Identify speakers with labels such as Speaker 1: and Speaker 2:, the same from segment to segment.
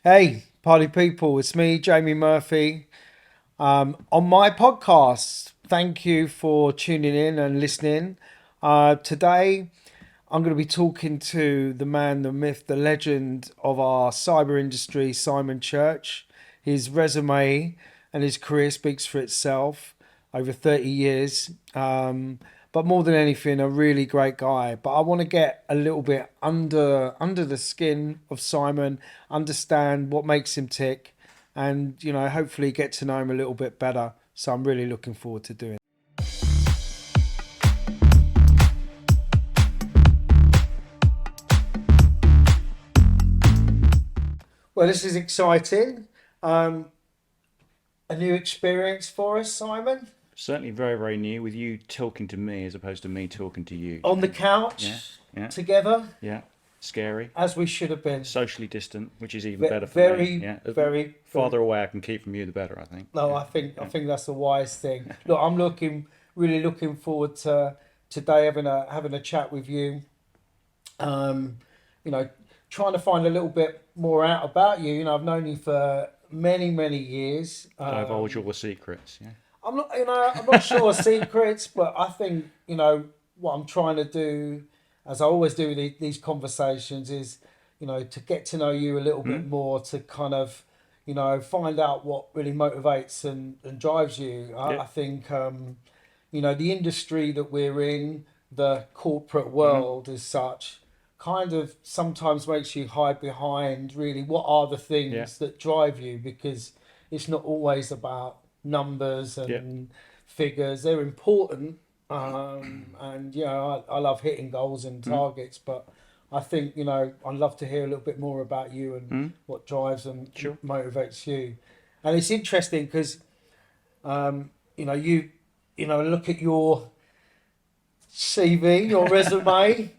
Speaker 1: Hey, party people, it's me, Jamie Murphy, on my podcast. Thank you for tuning in and listening. Today, I'm going to be talking to the man, the myth, the legend of our cyber industry, Simon Church. His resume and his career speaks for itself over 30 years. But more than anything, a really great guy. But I want to get a little bit under the skin of Simon, understand what makes him tick, and hopefully get to know him a little bit better. So I'm really looking forward to doing. Well, this is exciting. Um, a new experience for us, Simon.
Speaker 2: Certainly very, very new with you talking to me as opposed to me talking to you,
Speaker 1: On the
Speaker 2: Jamie. Yeah,
Speaker 1: couch
Speaker 2: yeah,
Speaker 1: together,
Speaker 2: yeah. Scary.
Speaker 1: as we should have been.
Speaker 2: Socially distant, which is even better for me.
Speaker 1: Very,
Speaker 2: Yeah. The
Speaker 1: very, very.
Speaker 2: farther away I can keep from you, the better, I think.
Speaker 1: No,
Speaker 2: Yeah,
Speaker 1: I
Speaker 2: yeah.
Speaker 1: think that's the wise thing. Look, I'm really looking forward to today having a chat with you. Um, you know, Trying to find a little bit more out about you. I've known you for many years.
Speaker 2: Divulge all the secrets. Yeah.
Speaker 1: I'm not sure secrets, but I think what I'm trying to do, as I always do with these conversations, is to get to know you a little
Speaker 2: Hmm?
Speaker 1: bit more, to kind of find out what really motivates and drives you.
Speaker 2: Yeah.
Speaker 1: I think the industry that we're in, the corporate
Speaker 2: Hmm.
Speaker 1: world as such, kind of sometimes makes you hide behind really what are the
Speaker 2: Yeah.
Speaker 1: things that drive you, because it's not always about numbers
Speaker 2: Yeah.
Speaker 1: and figures. They're important, and I love hitting goals and
Speaker 2: Hmm?
Speaker 1: targets, but I think I'd love to hear a little bit more about you and
Speaker 2: Hmm?
Speaker 1: what drives and
Speaker 2: Sure.
Speaker 1: motivates you. And it's interesting because um, you know you look at your CV, your resume.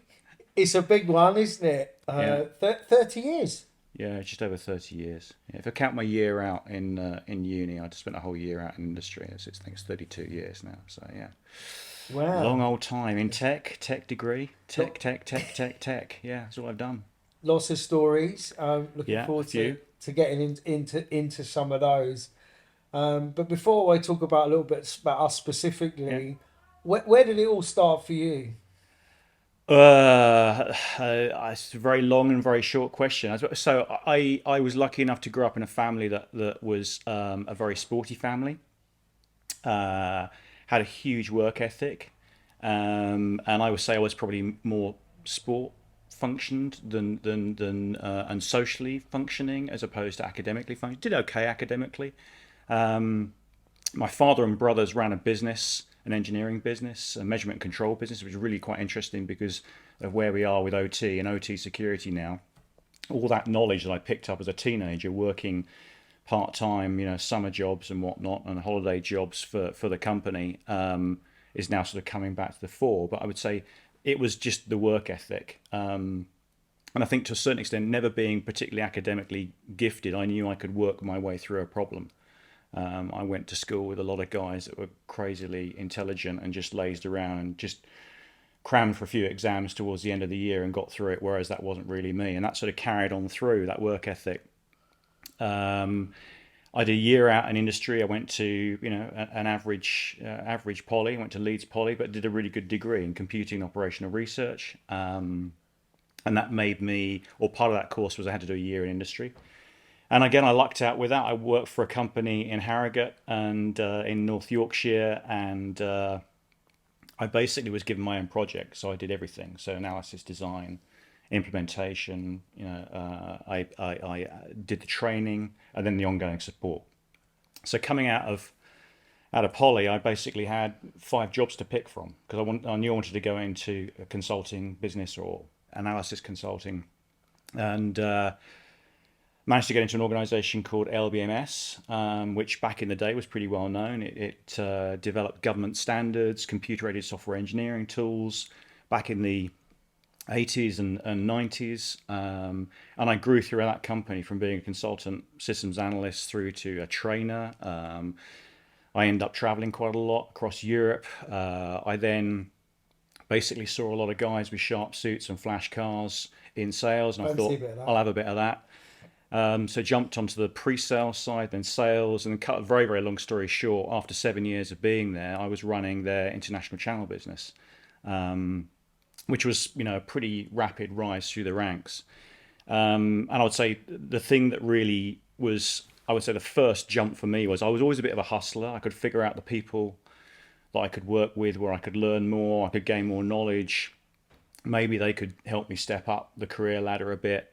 Speaker 1: It's a big one, isn't it?
Speaker 2: Yeah.
Speaker 1: 30 years.
Speaker 2: Yeah, just over 30 years. Yeah, if I count my year out in uni, I just spent a whole year out in industry. I think it's 32 years now. So yeah, long
Speaker 1: Wow.
Speaker 2: old time in tech degree,
Speaker 1: Lot,
Speaker 2: tech. Yeah, that's all I've done.
Speaker 1: Lots of stories. Looking
Speaker 2: Yeah, a
Speaker 1: forward
Speaker 2: few.
Speaker 1: to getting into some of those. But before I talk about a little bit about us
Speaker 2: Yeah.
Speaker 1: specifically, where did it all start for you?
Speaker 2: It's a very long and very short question. So I was lucky enough to grow up in a family that was a very sporty family. Uh, had a huge work ethic, and I would say I was probably more sport functioned than and socially functioning as opposed to academically functioning. Did okay academically. My father and brothers ran a business, an engineering business, a measurement control business, which was really quite interesting because of where we are with OT and OT security now. All that knowledge that I picked up as a teenager working part time, summer jobs and whatnot, and holiday jobs for the company, is now sort of coming back to the fore. But I would say it was just the work ethic. And I think to a certain extent, never being particularly academically gifted, I knew I could work my way through a problem. I went to school with a lot of guys that were crazily intelligent and just lazed around and just crammed for a few exams towards the end of the year and got through it, whereas that wasn't really me. And that sort of carried on through that work ethic. Um, I did a year out in industry. I went to an average poly. I went to Leeds Poly, but did a really good degree in computing and operational research. And that made me, or part of that course was I had to do a year in industry. And again, I lucked out with that. I worked for a company in Harrogate and in North Yorkshire, and I basically was given my own project, so I did everything. So analysis, design, implementation. I did the training and then the ongoing support. So coming out of poly, I basically had 5 jobs to pick from because I knew I wanted to go into a consulting business or analysis consulting, and managed to get into an organisation called LBMS, which back in the day was pretty well known. It developed government standards, computer-aided software engineering tools back in the 80s and 90s. And I grew through that company from being a consultant systems analyst through to a trainer. I ended up traveling quite a lot across Europe. I then basically saw a lot of guys with sharp suits and flash cars in sales, and I
Speaker 1: Fancy a
Speaker 2: thought
Speaker 1: bit of
Speaker 2: I'll
Speaker 1: that.
Speaker 2: have a bit of that. So jumped onto the pre-sales side, then sales, and then cut a very, very long story short. After 7 years of being there, I was running their international channel business, which was, a pretty rapid rise through the ranks. And I would say the thing that really was, I would say the first jump for me was I was always a bit of a hustler. I could figure out the people that I could work with, where I could learn more, I could gain more knowledge. Maybe they could help me step up the career ladder a bit.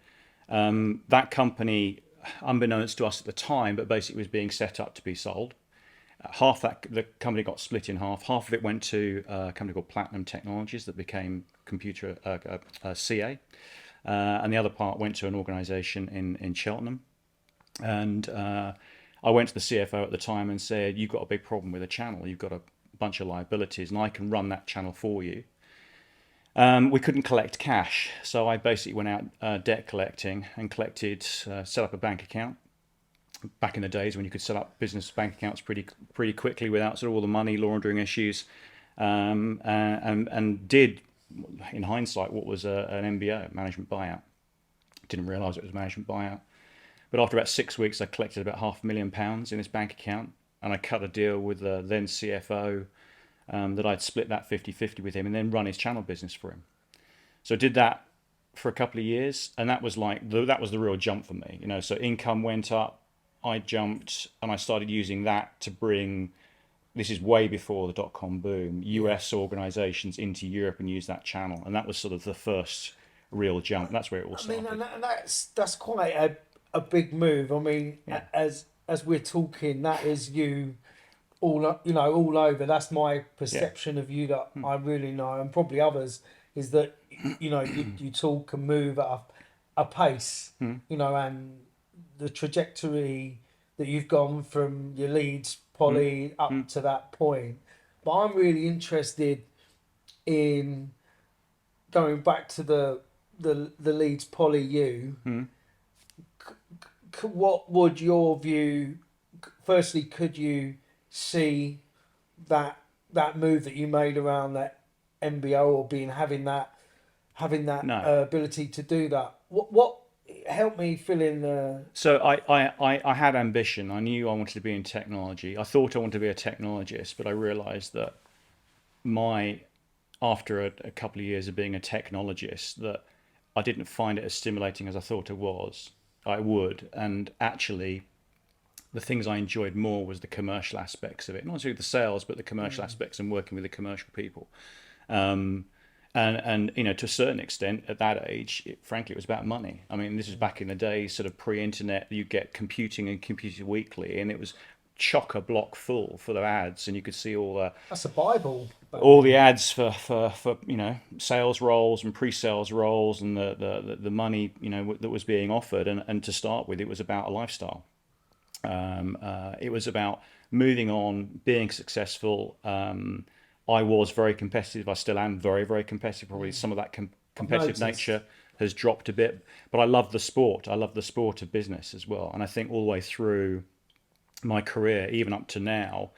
Speaker 2: That company, unbeknownst to us at the time, but basically was being set up to be sold. Half that the company got split in half. Half of it went to a company called Platinum Technologies that became computer CA, and the other part went to an organisation in Cheltenham. And I went to the CFO at the time and said, "You've got a big problem with the channel. You've got a bunch of liabilities, and I can run that channel for you." We couldn't collect cash, so I basically went out debt collecting and set up a bank account. Back in the days when you could set up business bank accounts pretty quickly without sort of all the money laundering issues, and did, in hindsight, what was an MBO, management buyout. Didn't realise it was a management buyout. But after about 6 weeks, I collected about £500,000 in this bank account, and I cut a deal with the then CFO, that I'd split that 50-50 with him and then run his channel business for him. So I did that for a couple of years, and that was that was the real jump for me. So income went up, I jumped, and I started using that to bring. This is way before the dot-com boom. US organisations into Europe and use that channel, and that was sort of the first real jump. That's where it all
Speaker 1: I mean,
Speaker 2: started.
Speaker 1: and that's quite a big move. I mean,
Speaker 2: Yeah,
Speaker 1: as we're talking, that is you all over. That's my
Speaker 2: yeah,
Speaker 1: perception of you that I really know, and probably others, is that you talk and move at a pace, and the trajectory that you've gone from your Leeds Poly up to that point. But I'm really interested in going back to the Leeds Poly you. What would your view? Firstly, could you see that move that you made around that MBO, or being having that
Speaker 2: no.
Speaker 1: ability to do that? What help me fill in the.
Speaker 2: So I had ambition. I knew I wanted to be in technology. I thought I wanted to be a technologist, but I realised that my after a couple of years of being a technologist, that I didn't find it as stimulating as I thought it was. I would, and actually, the things I enjoyed more was the commercial aspects of it, not necessarily the sales, but the commercial aspects and working with the commercial people. Um, and to a certain extent, at that age, frankly, it was about money. I mean, this is back in the day, sort of pre-internet. You get Computing and Computer Weekly, and it was chock a block full the ads, and you could see
Speaker 1: That's a Bible back
Speaker 2: all the
Speaker 1: then.
Speaker 2: ads for sales roles and pre-sales roles, and the money that was being offered. And to start with, it was about a lifestyle. It was about moving on, being successful. I was very competitive. I still am very, very competitive. Probably some of that
Speaker 1: I've
Speaker 2: competitive
Speaker 1: noticed.
Speaker 2: nature has dropped a bit, but I love the sport. I love the sport of business as well. And I think all the way through my career, even up to now,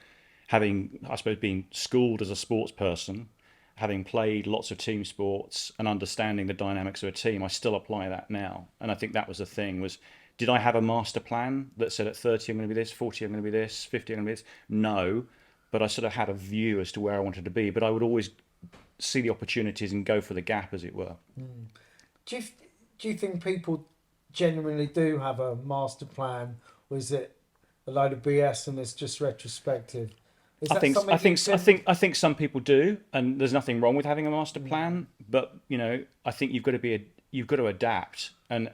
Speaker 2: having, I suppose, been schooled as a sports person, having played lots of team sports and understanding the dynamics of a team, I still apply that now. And I think that was the thing was, did I have a master plan that said at 30 I'm going to be this, 40 I'm going to be this, 50 I'm going to be this? No, but I sort of had a view as to where I wanted to be. But I would always see the opportunities and go for the gap, as it were.
Speaker 1: Do you do you think people genuinely do have a master plan, or is it a load of BS and it's just retrospective? Is
Speaker 2: I
Speaker 1: that
Speaker 2: think I
Speaker 1: something you
Speaker 2: think I
Speaker 1: can?
Speaker 2: think I think some people do, and there's nothing wrong with having a master plan. But I think you've got to adapt, and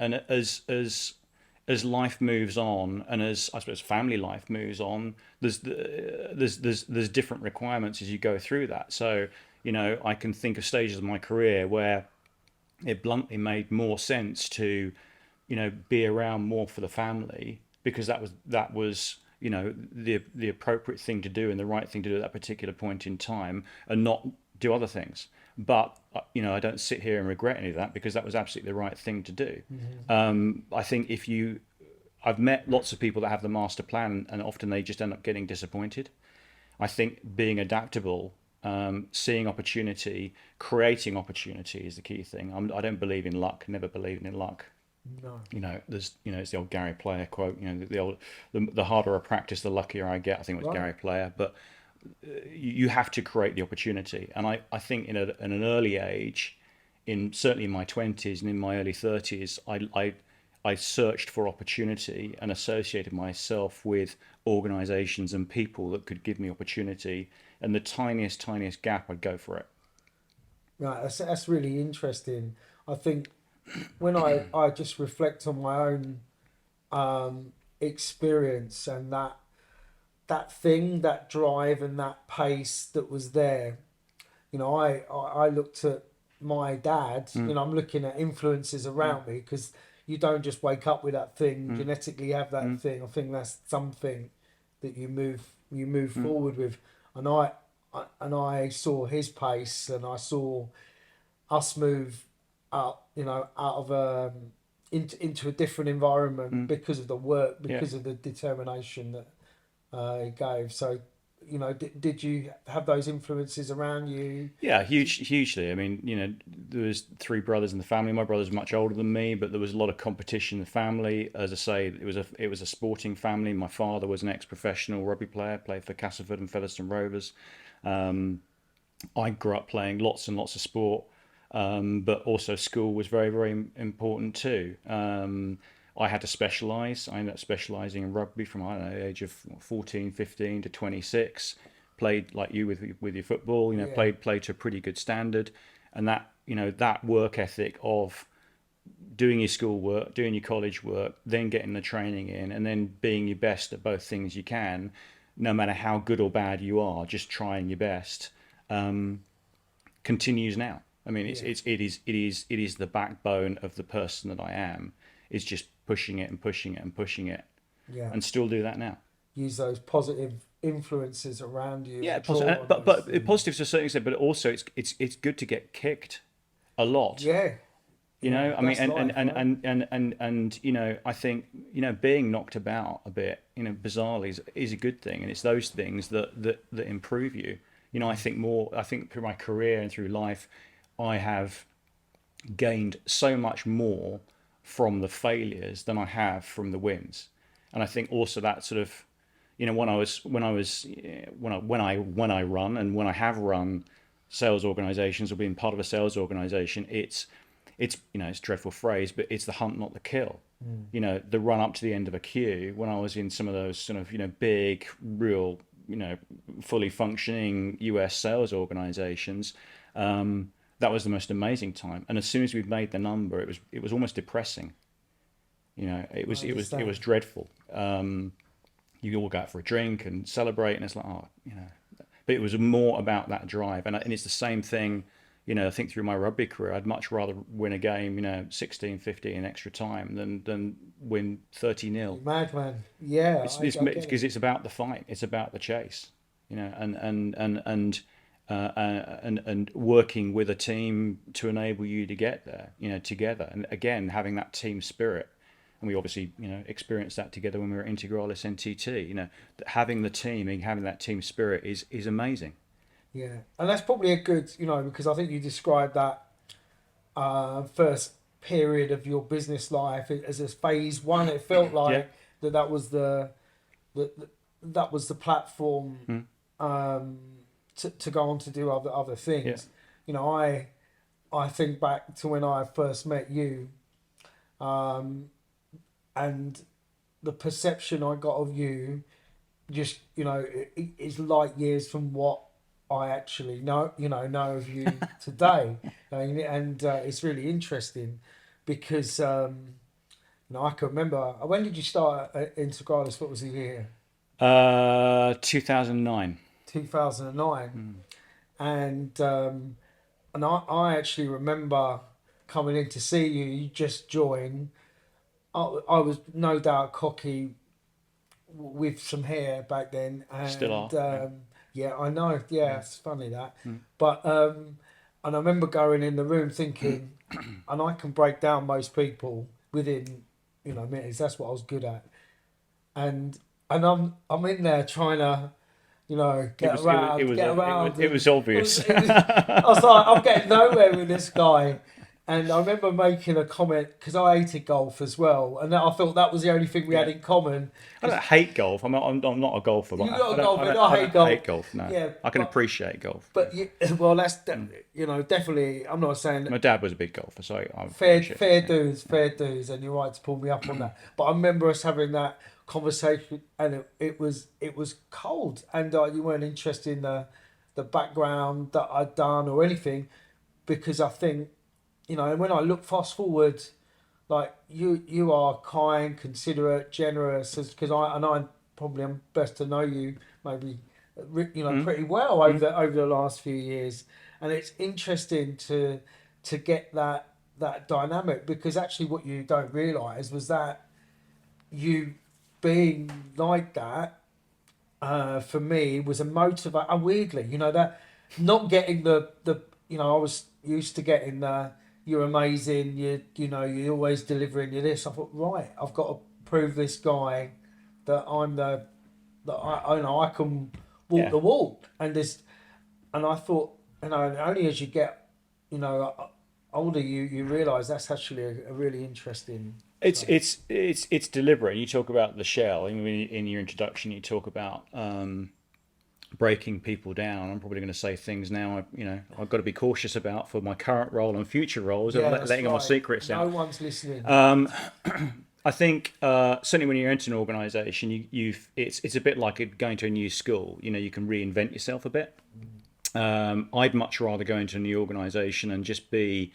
Speaker 2: as life moves on, and as I suppose family life moves on, there's different requirements as you go through that. So I can think of stages of my career where it bluntly made more sense to be around more for the family, because that was the appropriate thing to do and the right thing to do at that particular point in time, and not do other things. But I don't sit here and regret any of that, because that was absolutely the right thing to do. I think I've met lots of people that have the master plan, and often they just end up getting disappointed. I think being adaptable, seeing opportunity, creating opportunity is the key thing. I don't believe in luck. Never believed in luck.
Speaker 1: No.
Speaker 2: It's the old Gary Player quote. The harder I practice, the luckier I get. I think it was
Speaker 1: Right.
Speaker 2: Gary Player, but you have to create the opportunity. And I think in an early age, in certainly in my 20s and in my early 30s, I searched for opportunity and associated myself with organizations and people that could give me opportunity. And the tiniest gap, I'd go for it.
Speaker 1: Right. That's really interesting. I think when I just reflect on my own experience and that thing, that drive and that pace that was there. I looked at my dad.
Speaker 2: Mm,
Speaker 1: I'm looking at influences
Speaker 2: mm,
Speaker 1: around me because you don't just wake up with that thing,
Speaker 2: mm,
Speaker 1: genetically have that
Speaker 2: mm,
Speaker 1: thing. I think that's something that you move
Speaker 2: mm.
Speaker 1: forward with. And I saw his pace, and I saw us move out of into a different environment
Speaker 2: Mm.
Speaker 1: because of the work,
Speaker 2: Yeah.
Speaker 1: because of the determination that he gave. So, did you have those influences around you?
Speaker 2: Yeah, hugely. I mean, there was three brothers in the family. My brother's much older than me, but there was a lot of competition in the family. As I say, it was a sporting family. My father was an ex-professional rugby player, played for Castleford and Featherstone Rovers. Um, I grew up playing lots and lots of sport, but also school was very, very important too. I had to specialise. I ended up specialising in rugby from, I don't know, the age of 14, 15 to 26. Played like you with your football.
Speaker 1: Yeah,
Speaker 2: Played to a pretty good standard, and that work ethic of doing your school work, doing your college work, then getting the training in, and then being your best at both things you can, no matter how good or bad you are, just trying your best, continues now. I mean,
Speaker 1: yeah,
Speaker 2: it is the backbone of the person that I am. It's just pushing it and pushing it and pushing it,
Speaker 1: yeah.
Speaker 2: and still do that now.
Speaker 1: Use those positive influences around you
Speaker 2: Yeah,
Speaker 1: and draw on those
Speaker 2: but
Speaker 1: things.
Speaker 2: positive to a certain extent, but also it's good to get kicked a lot.
Speaker 1: Yeah, yeah.
Speaker 2: I mean,
Speaker 1: That's life, right?
Speaker 2: I think, being knocked about a bit, bizarrely is a good thing. And it's those things that improve you. I think through my career and through life, I have gained so much more from the failures than I have from the wins. And I think also that sort of, when I run and when I have run sales organizations or been part of a sales organization, it's a dreadful phrase, but it's the hunt, not the kill.
Speaker 1: Mm.
Speaker 2: The run up to the end of a queue, when I was in some of those sort of, big, real, fully functioning US sales organizations, that was the most amazing time. And as soon as we'd made the number, it was almost depressing. It
Speaker 1: I
Speaker 2: was it was it was
Speaker 1: understand.
Speaker 2: dreadful. You all go out for a drink and celebrate, and it's like, but it was more about that drive, and it's the same thing. I think through my rugby career, I'd much rather win a game, 16-15 in extra time than win 30-0.
Speaker 1: You madman. Yeah,
Speaker 2: It's
Speaker 1: I get
Speaker 2: because
Speaker 1: it.
Speaker 2: it's about the fight, it's about the chase, and working with a team to enable you to get there, together, and again having that team spirit. And we obviously, experienced that together when we were at Integralis NTT. Having the team and having that team spirit is amazing.
Speaker 1: Yeah, and that's probably a good, because I think you described that first period of your business life as a phase one. It felt
Speaker 2: Yeah.
Speaker 1: like that was the that was the platform
Speaker 2: Mm.
Speaker 1: um, to go on to do other
Speaker 2: Yeah.
Speaker 1: things. I think back to when I first met you, um, and the perception I got of you just is light years from what I actually know of you today, and it's really interesting because I can remember when did you start at Integralis? What was the year?
Speaker 2: 2009.
Speaker 1: 2009,
Speaker 2: Mm.
Speaker 1: and I actually remember coming in to see you. You just joined. I was no doubt cocky with some hair back then,
Speaker 2: Still
Speaker 1: and
Speaker 2: are. Yeah.
Speaker 1: yeah, I know. Yeah,
Speaker 2: Mm.
Speaker 1: it's funny that,
Speaker 2: Mm.
Speaker 1: but and I remember going in the room thinking, and I can break down most people within minutes. That's what I was good at, and I'm in there trying to
Speaker 2: It
Speaker 1: get
Speaker 2: was it
Speaker 1: around,
Speaker 2: was
Speaker 1: get
Speaker 2: it was
Speaker 1: around,
Speaker 2: it
Speaker 1: and
Speaker 2: was obvious.
Speaker 1: I was like, I'm getting nowhere with this guy, And I remember making a comment because I hated golf as well, and I thought that was the only thing we had
Speaker 2: Yeah.
Speaker 1: in common.
Speaker 2: I don't
Speaker 1: Because
Speaker 2: hate golf. I'm not a golfer, but
Speaker 1: you got a golf, and I
Speaker 2: I
Speaker 1: hate
Speaker 2: don't
Speaker 1: golf.
Speaker 2: hate golf. No,
Speaker 1: Yeah,
Speaker 2: I can appreciate golf. Yeah.
Speaker 1: well, you know, definitely. I'm not saying
Speaker 2: My dad was a big golfer, so I
Speaker 1: fair
Speaker 2: appreciate it.
Speaker 1: fair
Speaker 2: Yeah.
Speaker 1: dues,
Speaker 2: Yeah.
Speaker 1: fair dues, and you're right to pull me up on that. But I remember us having that conversation, and it was cold, and you weren't interested in the background that I'd done or anything, because I think, you know, and when I look fast forward, like you are kind, considerate, generous, because I probably am best to know you maybe, you know,
Speaker 2: Mm,
Speaker 1: pretty well
Speaker 2: mm,
Speaker 1: over the last few years, and it's interesting to get that dynamic, because actually what you don't realise was that you being like that, for me was a motivator. Weirdly, you know, that not getting the you know, I was used to getting the you're amazing, you know, you're always delivering, you this. I thought, right, I've got to prove this guy that I'm the that I you know, I can walk
Speaker 2: yeah.
Speaker 1: the walk, and this, and I thought, you know, only as you get, you know, older, you realise that's actually a really interesting trait.
Speaker 2: It's deliberate. You talk about the shell in your introduction. You talk about breaking people down. I'm probably going to say things now. I've got to be cautious about for my current role and future roles, and
Speaker 1: Yeah, that's
Speaker 2: letting all my
Speaker 1: right.
Speaker 2: secrets
Speaker 1: No
Speaker 2: out.
Speaker 1: one's listening.
Speaker 2: I think certainly when you're into an organisation, it's a bit like going to a new school. You can reinvent yourself a bit. I'd much rather go into a new organisation and just be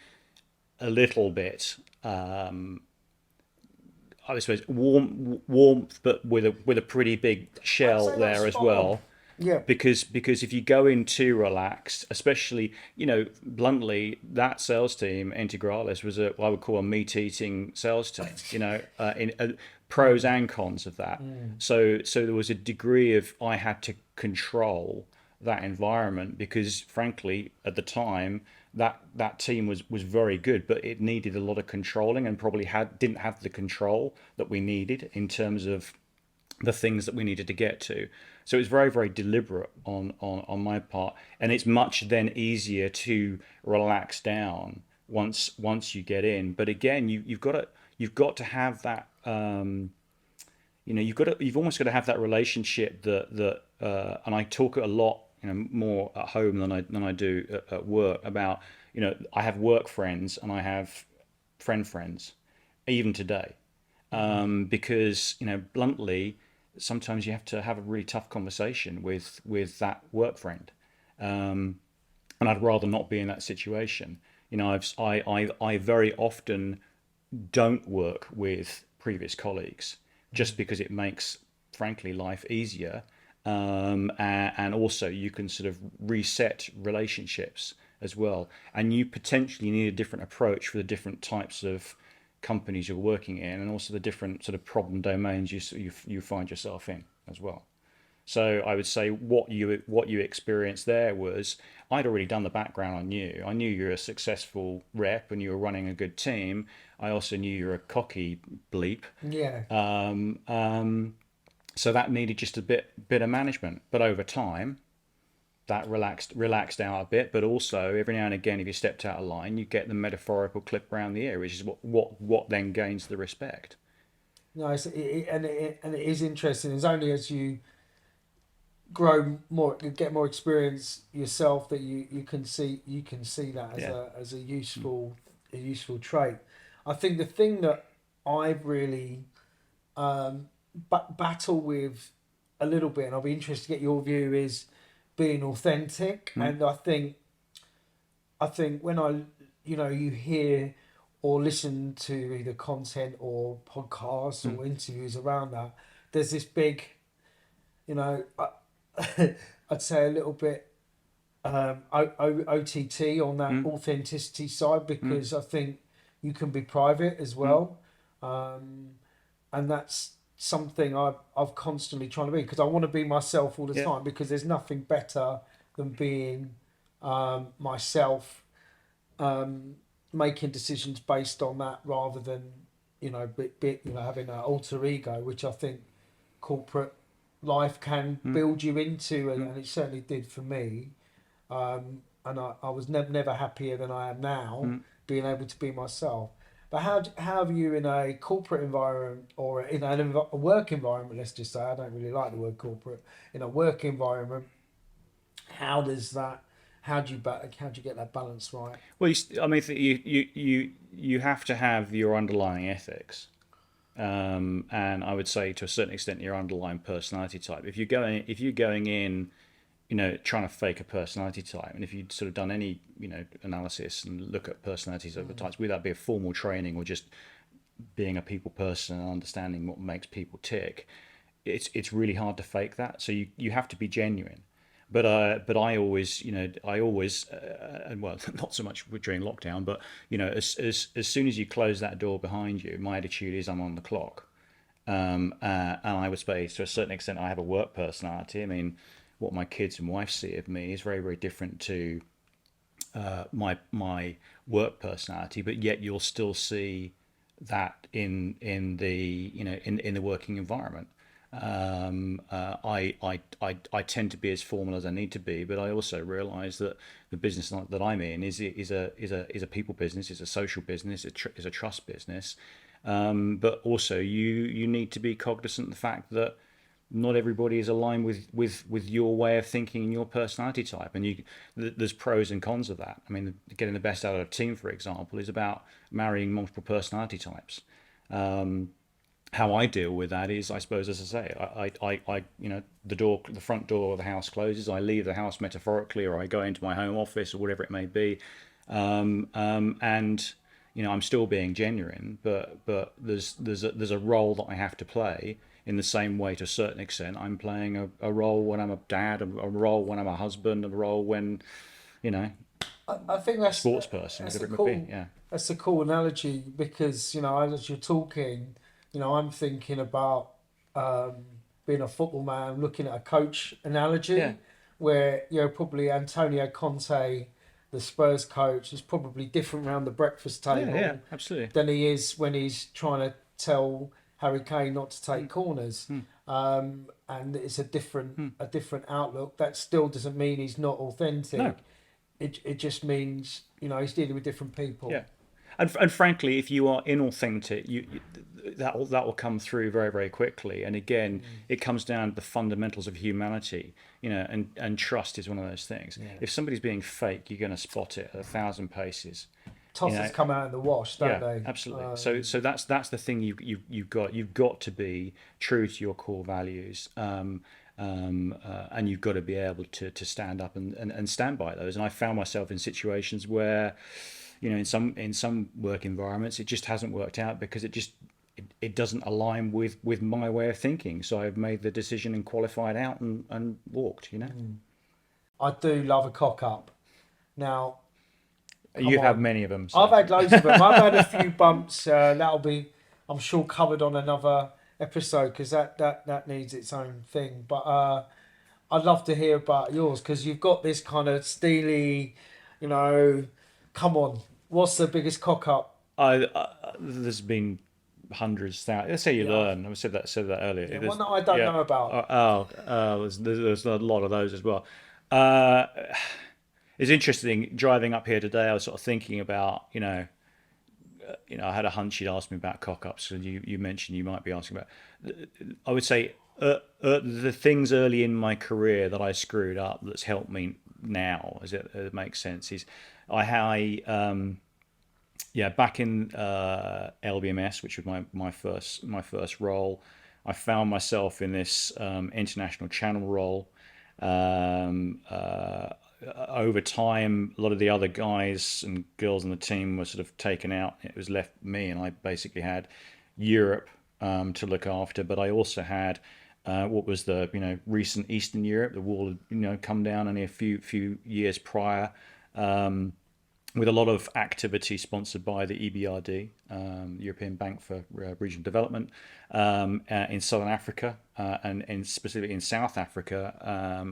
Speaker 2: a little bit, I suppose, warmth, but with a pretty big
Speaker 1: I'd
Speaker 2: shell
Speaker 1: say that's
Speaker 2: there as
Speaker 1: spot on.
Speaker 2: well.
Speaker 1: Yeah.
Speaker 2: Because if you go in too relaxed, especially, bluntly, that sales team Integralis was what I would call a meat eating sales team. In pros and cons of that. So there was a degree of I had to control that environment because, frankly, at the time, that team was very good, but it needed a lot of controlling and probably didn't have the control that we needed in terms of the things that we needed to get to. So it was very, very deliberate on my part, and it's much then easier to relax down once you get in. But again, you've got to have that. You've almost got to have that relationship and I talk a lot, more at home than I do at work about, I have work friends and I have friends, even today, because bluntly, sometimes you have to have a really tough conversation with that work friend, and I'd rather not be in that situation. I very often don't work with previous colleagues just because it makes, frankly, life easier. And also you can sort of reset relationships as well. And you potentially need a different approach for the different types of companies you're working in, and also the different sort of problem domains you find yourself in as well. So I would say what you experienced there was I'd already done the background on you. I knew you were a successful rep and you were running a good team. I also knew you were a cocky bleep.
Speaker 1: Yeah.
Speaker 2: So that needed just a bit of management. But over time, that relaxed out a bit. But also every now and again, if you stepped out of line, you get the metaphorical clip around the ear, which is what then gains the respect.
Speaker 1: No, and it is interesting. It's only as you grow more, get more experience yourself, that you can see that
Speaker 2: Yeah.
Speaker 1: as a useful trait. I think the thing that I've really battle with a little bit, and I'll be interested to get your view, is being authentic.
Speaker 2: Mm,
Speaker 1: And I think when you know, you hear or listen to either content or podcasts
Speaker 2: mm,
Speaker 1: or interviews around that, there's this big, you know, I'd say a little bit OTT on that
Speaker 2: mm,
Speaker 1: authenticity side,
Speaker 2: mm,
Speaker 1: because I think you can be private as
Speaker 2: mm.
Speaker 1: well, and that's something I've constantly trying to be, because I want to be myself all the
Speaker 2: Yeah.
Speaker 1: time, because there's nothing better than being myself, making decisions based on that, rather than, you know, you know, having an alter ego, which I think corporate life can
Speaker 2: Mm,
Speaker 1: build you into,
Speaker 2: mm,
Speaker 1: and it certainly did for me. And I was never happier than I am now,
Speaker 2: mm.
Speaker 1: being able to be myself. But how have you in a corporate environment or in a work environment? Let's just say I don't really like the word corporate. In a work environment, how does that? How do you get that balance right?
Speaker 2: Well, I mean, you have to have your underlying ethics, and I would say to a certain extent your underlying personality type. If you're going in, trying to fake a personality type, and if you'd sort of done any analysis and look at personalities over types, whether that be a formal training or just being a people person and understanding what makes people tick, it's really hard to fake that. So you have to be genuine. But I always and well, not so much during lockdown, but as soon as you close that door behind you, my attitude is I'm on the clock. And I would say to a certain extent I have a work personality. I mean, what my kids and wife see of me is very, very different to my work personality, but yet you'll still see that in the in the working environment. I tend to be as formal as I need to be, but I also realise that the business that I'm in is a people business, it's a social business, it's a trust business. But also you need to be cognizant of the fact that not everybody is aligned with your way of thinking and your personality type, and there's pros and cons of that. I mean, getting the best out of a team, for example, is about marrying multiple personality types. How I deal with that is, I suppose, as I say, the front door of the house closes. I leave the house metaphorically, or I go into my home office, or whatever it may be, and I'm still being genuine, but there's a role that I have to play. In the same way, to a certain extent, I'm playing a role when I'm a dad, a role when I'm a husband, a role when, you know,
Speaker 1: I think
Speaker 2: a sports person,
Speaker 1: that's a
Speaker 2: whatever it may be.
Speaker 1: cool
Speaker 2: Yeah,
Speaker 1: that's a cool analogy because as you're talking, I'm thinking about um, being a football man, looking at a coach
Speaker 2: yeah,
Speaker 1: analogy, where probably Antonio Conte, the Spurs coach, is probably different around the breakfast
Speaker 2: yeah, yeah,
Speaker 1: table
Speaker 2: absolutely.
Speaker 1: than he is when he's trying to tell Harry Kane not to take
Speaker 2: Mm,
Speaker 1: corners.
Speaker 2: mm,
Speaker 1: And it's a different
Speaker 2: mm.
Speaker 1: a different outlook. That still doesn't mean he's not
Speaker 2: No,
Speaker 1: authentic. It just means he's dealing with different
Speaker 2: yeah,
Speaker 1: people.
Speaker 2: and frankly, if you are inauthentic, that will come through very, very quickly. And again,
Speaker 1: Mm.
Speaker 2: it comes down to the fundamentals of humanity, and trust is one of those things.
Speaker 1: Yeah.
Speaker 2: If somebody's being fake, you're going to spot it at a thousand paces. You
Speaker 1: Tossers
Speaker 2: know,
Speaker 1: come out in the wash, don't
Speaker 2: Yeah,
Speaker 1: they?
Speaker 2: absolutely. So that's the thing you've got to be true to your core values, and you've got to be able to stand up and stand by those. And I found myself in situations where, in some work environments, it just hasn't worked out because it doesn't align with my way of thinking. So I've made the decision and qualified out and walked.
Speaker 1: Mm. I do love a cock up. Now, come
Speaker 2: You've had
Speaker 1: on.
Speaker 2: many of them,
Speaker 1: I've
Speaker 2: so
Speaker 1: had loads of them. I've had a few bumps. That'll be, I'm sure, covered on another episode because that needs its own thing. But I'd love to hear about yours because you've got this kind of steely, you know, come on. What's the biggest cock up?
Speaker 2: there's been hundreds, thousands. Let's say you
Speaker 1: Yeah,
Speaker 2: learn. I said that
Speaker 1: yeah,
Speaker 2: earlier.
Speaker 1: one
Speaker 2: There's
Speaker 1: that I don't
Speaker 2: yeah.
Speaker 1: know about.
Speaker 2: There's a lot of those as well. Uh, it's interesting driving up here today. I was sort of thinking about I had a hunch you'd ask me about cock ups, and you mentioned you might be asking about. I would say the things early in my career that I screwed up that's helped me now, as it makes sense, is I yeah, back in LBMS, which was my first role, I found myself in this international channel role. Um, uh, Over time, a lot of the other guys and girls on the team were sort of taken out. It was left me, and I basically had Europe to look after, but I also had what was the recent Eastern Europe. The wall had come down only a few years prior, with a lot of activity sponsored by the EBRD, European Bank for Regional Development, in Southern Africa, and specifically in South Africa.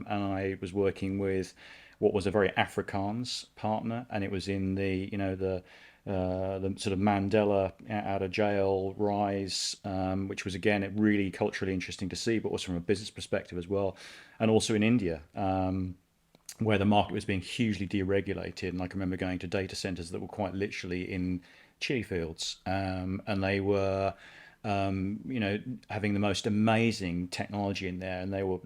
Speaker 2: And I was working with what was a very Afrikaans partner, and it was in the sort of Mandela out of jail rise, which was again really culturally interesting to see, but also from a business perspective as well, and also in India. where the market was being hugely deregulated. And I can remember going to data centers that were quite literally in chili fields, and they were, you know, having the most amazing technology in there, and they were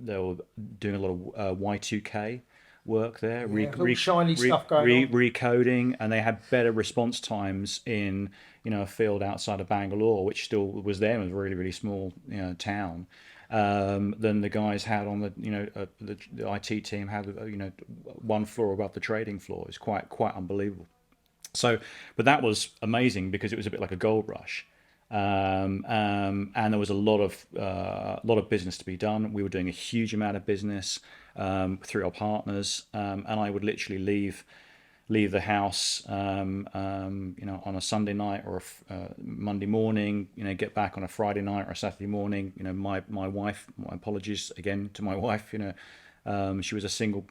Speaker 2: doing a lot of Y2K work there,
Speaker 1: Yeah, little shiny stuff going on.
Speaker 2: recoding, and they had better response times in, you know, a field outside of Bangalore, which still was there, it was a really really small, you know, town, than the guys had on the, you know, the IT team had, you know, one floor above the trading floor. It's quite unbelievable. So, but that was amazing because it was a bit like a gold rush. And there was a lot of business to be done. We were doing a huge amount of business, through our partners, and I would literally leave the house, you know, on a Sunday night or a Monday morning. You know, get back on a Friday night or a Saturday morning. You know, my wife. My apologies again to my wife. You know, she was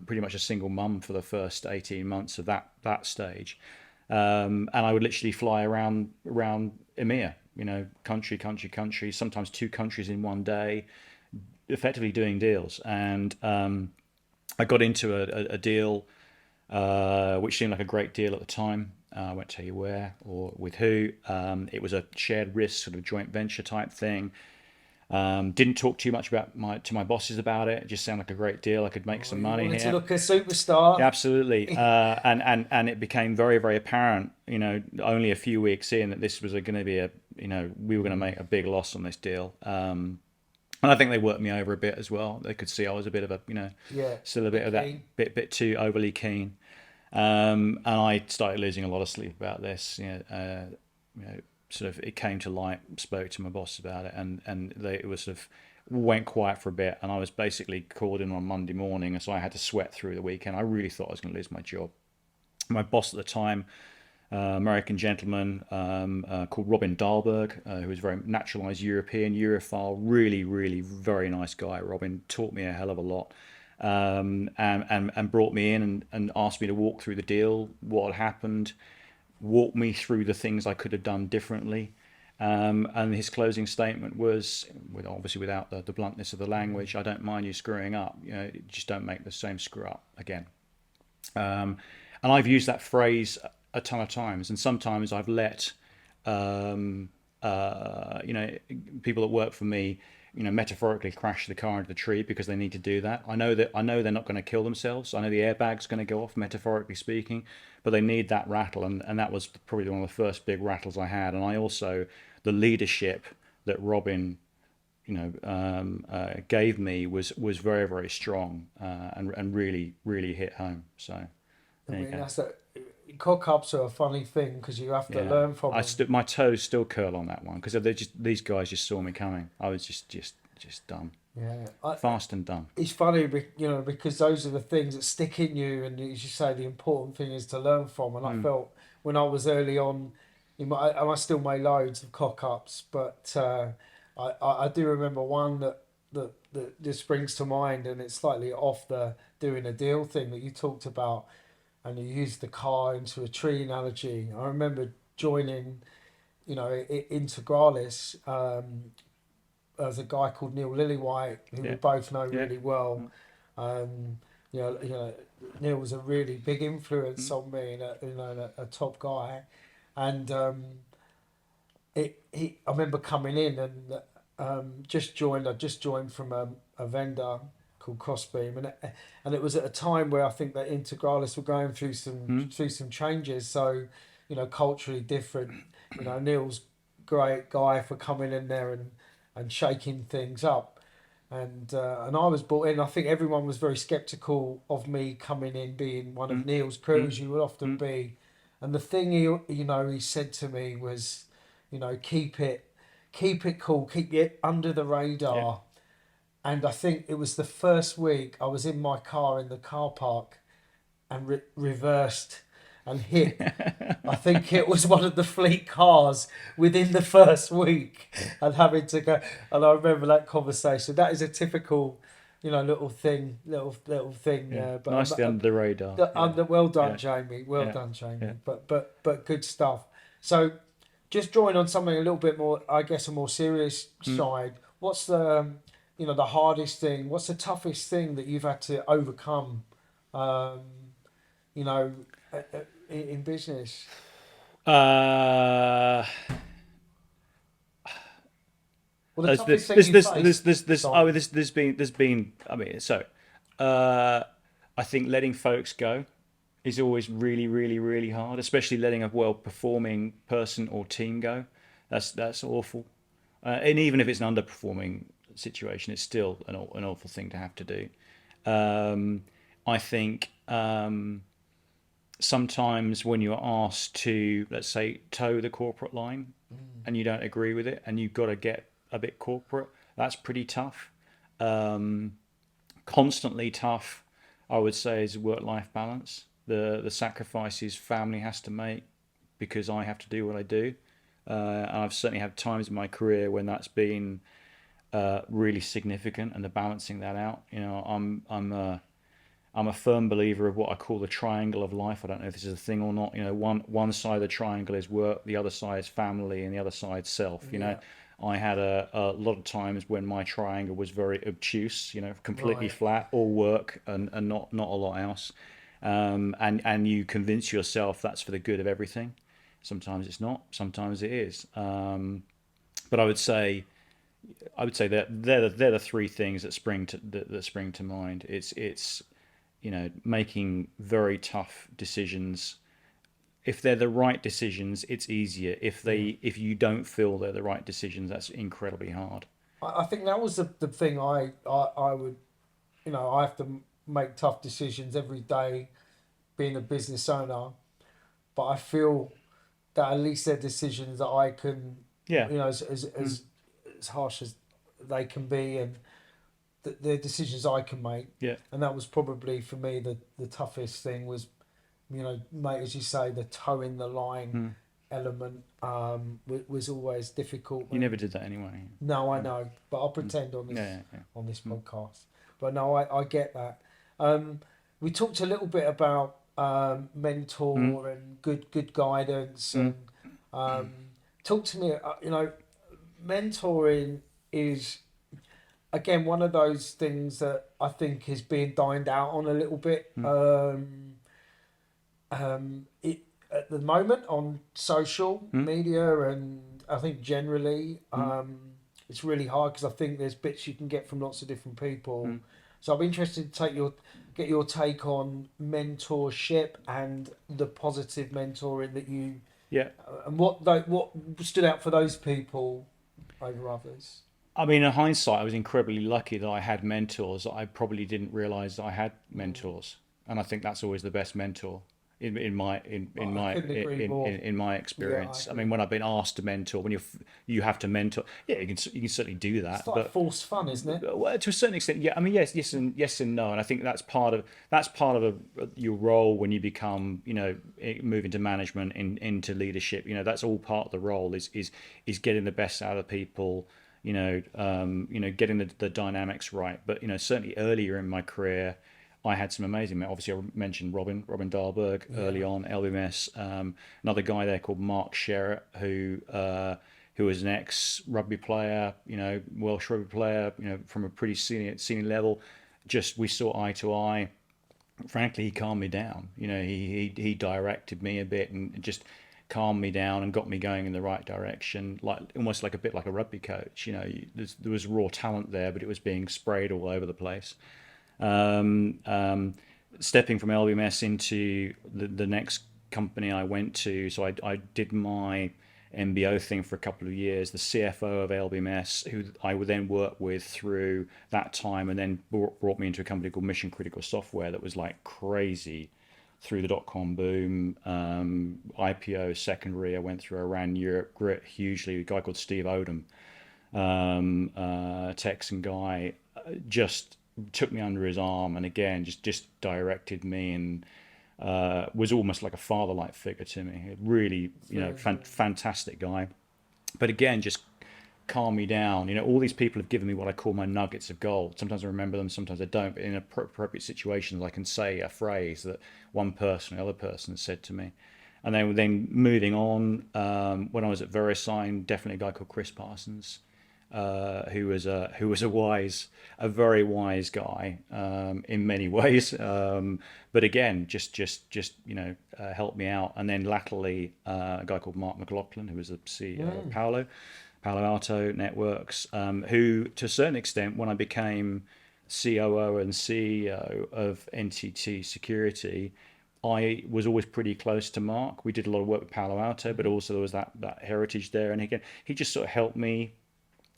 Speaker 2: pretty much a single mum for the first 18 months of that stage, and I would literally fly around EMEA. You know, country, sometimes two countries in one day, effectively doing deals. And I got into a deal, which seemed like a great deal at the time. I won't tell you where or with who. It was a shared risk, sort of joint venture type thing. Didn't talk too much about to my bosses about it. It just sounded like a great deal. I could make
Speaker 1: Oh,
Speaker 2: some
Speaker 1: you
Speaker 2: money
Speaker 1: wanted to
Speaker 2: here.
Speaker 1: look a superstar.
Speaker 2: Absolutely, and it became very very apparent, you know, only a few weeks in, that this was going to be you know, we were going to make a big loss on this deal. And I think they worked me over a bit as well. They could see I was a bit of a, you know,
Speaker 1: Yeah,
Speaker 2: still a bit
Speaker 1: bit
Speaker 2: of that,
Speaker 1: keen.
Speaker 2: bit too overly keen. And I started losing a lot of sleep about this. You know, sort of it came to light. Spoke to my boss about it, and it was sort of went quiet for a bit. And I was basically called in on Monday morning, and so I had to sweat through the weekend. I really thought I was going to lose my job. My boss at the time, American gentleman, called Robin Dahlberg, who was very naturalized European, Europhile, really, really very nice guy. Robin taught me a hell of a lot, and brought me in and asked me to walk through the deal, what had happened, walk me through the things I could have done differently. And his closing statement was, obviously without the bluntness of the language, I don't mind you screwing up. You know, just don't make the same screw up again. Um, and I've used that phrase a ton of times, and sometimes I've let, you know, people that work for me, you know, metaphorically crash the car into the tree because they need to do that. I know they're not going to kill themselves. I know the airbag's going to go off, metaphorically speaking, but they need that rattle, and that was probably one of the first big rattles I had. And I also, the leadership that Robin, you know, gave me was very very strong, and really really hit home. So
Speaker 1: I
Speaker 2: there you
Speaker 1: mean,
Speaker 2: go.
Speaker 1: that's a cock ups are a funny thing because you have to
Speaker 2: Yeah,
Speaker 1: learn from
Speaker 2: I
Speaker 1: them.
Speaker 2: stood. My toes still curl on that one because they just these guys just saw me coming. I was just done,
Speaker 1: Yeah,
Speaker 2: fast and done.
Speaker 1: it's funny, you know, because those are the things that stick in you, and as you say, the important thing is to learn from. And I
Speaker 2: Mm,
Speaker 1: felt when I was early on, and I still made loads of cock ups, but I do remember one that just springs to mind, and it's slightly off the doing a deal thing that you talked about, and you used the car into a tree analogy. I remember joining, you know, Integralis. There's a guy called Neil Lillywhite who we
Speaker 2: yeah,
Speaker 1: both know
Speaker 2: yeah,
Speaker 1: really well.
Speaker 2: mm,
Speaker 1: Um, you know, Neil was a really big influence
Speaker 2: mm,
Speaker 1: on me, and a top guy. And I remember coming in and just joined. I just joined from a vendor called Crossbeam, and it was at a time where I think that Integralis were going
Speaker 2: mm,
Speaker 1: through some changes. So, you know, culturally different. You know, Neil's great guy for coming in there and shaking things up. And I was brought in. I think everyone was very skeptical of me coming in, being one of
Speaker 2: mm,
Speaker 1: Neil's crew,
Speaker 2: mm,
Speaker 1: as you would often
Speaker 2: mm,
Speaker 1: be. And the thing he said to me was, you know, keep it cool, keep it under the
Speaker 2: yeah.
Speaker 1: radar. And I think it was the first week I was in my car in the car park and reversed and hit. I think it was one of the fleet cars within the first week, and having to go. And I remember that conversation. That is a typical, you know, little thing.
Speaker 2: Yeah,
Speaker 1: But
Speaker 2: nicely under the radar. Yeah,
Speaker 1: well done,
Speaker 2: yeah,
Speaker 1: Jamie. Well
Speaker 2: yeah,
Speaker 1: done,
Speaker 2: yeah.
Speaker 1: Jamie. But good stuff. So, just drawing on something a little bit more, I guess, a more serious
Speaker 2: Mm.
Speaker 1: side. What's the, you know, the hardest thing? What's the toughest thing that you've had to overcome um, you know, in business?
Speaker 2: Uh,
Speaker 1: Well, the
Speaker 2: there's,
Speaker 1: toughest thing
Speaker 2: there's,
Speaker 1: you
Speaker 2: there's, there's,
Speaker 1: faced.
Speaker 2: there's, there's,
Speaker 1: Sorry.
Speaker 2: oh, there's been, I mean, uh, I think letting folks go is always really, really, really hard, especially letting a well-performing person or team go. That's awful. And even if it's an underperforming situation, it's still an awful thing to have to do. Um, I think sometimes when you're asked to, let's say, toe the corporate line
Speaker 1: Mm,
Speaker 2: and you don't agree with it and you've got to get a bit corporate, that's pretty tough. Um, Constantly tough, I would say, is work-life balance. The sacrifices family has to make because I have to do what I do. And I've certainly had times in my career when that's been really significant, and the balancing that out. I'm a firm believer of what I call the triangle of life. I don't know if this is a thing or not. One side of the triangle is work, the other side is family, and the other side self.
Speaker 1: yeah.
Speaker 2: I had a lot of times when my triangle was very obtuse. Completely
Speaker 1: Right.
Speaker 2: flat, all work and not a lot else. And you convince yourself that's for the good of everything. Sometimes it's not. Sometimes it is. But I would say that they're the three things that spring to mind. It's making very tough decisions. If they're the right decisions, it's easier.
Speaker 1: Yeah.
Speaker 2: If you don't feel they're the right decisions, that's incredibly hard.
Speaker 1: I think that was the thing I would, I have to make tough decisions every day being a business owner, but I feel that at least they're decisions that I can,
Speaker 2: Yeah.
Speaker 1: as
Speaker 2: Mm.
Speaker 1: as harsh as they can be, and they're decisions I can make.
Speaker 2: Yeah.
Speaker 1: And that was probably for me the toughest thing was, mate, as you say, the toeing the line
Speaker 2: Mm.
Speaker 1: element was always difficult.
Speaker 2: You never
Speaker 1: And
Speaker 2: did that anyway.
Speaker 1: no, I
Speaker 2: Mm.
Speaker 1: know, but I'll
Speaker 2: Mm.
Speaker 1: pretend on
Speaker 2: Yeah. Yeah.
Speaker 1: this
Speaker 2: Yeah. Mm.
Speaker 1: podcast. But no, I get that. We talked a little bit about
Speaker 2: Mm.
Speaker 1: mentor and good guidance,
Speaker 2: Mm.
Speaker 1: and um, talk to me. Mentoring is again one of those things that I think is being dined out on a little bit.
Speaker 2: Mm.
Speaker 1: It at the moment on social
Speaker 2: Mm.
Speaker 1: media, and I think generally
Speaker 2: Mm.
Speaker 1: it's really hard because I think there's bits you can get from lots of different people.
Speaker 2: Mm.
Speaker 1: So I'm interested to get your take on mentorship and the positive mentoring that you
Speaker 2: Yeah.
Speaker 1: and what stood out for those people over others.
Speaker 2: I mean, in hindsight, I was incredibly lucky that I had mentors that I probably didn't realize that I had
Speaker 1: Mm.
Speaker 2: mentors, and I think that's always the best mentor in my in
Speaker 1: I
Speaker 2: my
Speaker 1: couldn't agree more.
Speaker 2: in my
Speaker 1: Yeah, I
Speaker 2: experience. I
Speaker 1: agree.
Speaker 2: mean, when I've been asked to mentor, when you have to mentor, yeah, you can certainly do
Speaker 1: It's
Speaker 2: that,
Speaker 1: like
Speaker 2: but
Speaker 1: forced fun, isn't it?
Speaker 2: well, to a certain extent, yeah. I mean, yes and no, and I think that's part of your role when you become, move into management, into leadership. That's all part of the role is getting the best out of people. Getting the dynamics right. But certainly earlier in my career, I had some amazing men. Obviously, I mentioned Robin Dahlberg early
Speaker 1: Yeah.
Speaker 2: on, LBMS. Another guy there called Mark Sherratt, who was an ex rugby player, Welsh rugby player, from a pretty senior level. Just we saw eye to eye. Frankly, he calmed me down. He directed me a bit and just calmed me down and got me going in the right direction, like almost like a bit like a rugby coach. There was raw talent there, but it was being sprayed all over the place. Um, um, Stepping from LBMS into the next company I went to, so I did my MBO thing for a couple of years. The CFO of LBMS, who I would then work with through that time, and then brought me into a company called Mission Critical Software that was like crazy through the dot-com boom, IPO, secondary. I went through, I ran Europe, grit hugely. A guy called Steve Odom, Texan guy, just took me under his arm and again just directed me and was almost like a father-like figure to me. Really,
Speaker 1: It's very good.
Speaker 2: fantastic guy. But again, just calm me down. All these people have given me what I call my nuggets of gold. Sometimes I remember them, sometimes I don't. But in appropriate situations, I can say a phrase that one person or the other person said to me. And then moving on, when I was at VeriSign, definitely a guy called Chris Parsons. who was a very wise guy in many ways. But again, just helped me out. And then latterly, a guy called Mark McLaughlin, who was the CEO of Palo Alto Networks, who to a certain extent, when I became COO and CEO of NTT Security, I was always pretty close to Mark. We did a lot of work with Palo Alto, but also there was that heritage there. And again, he just sort of helped me.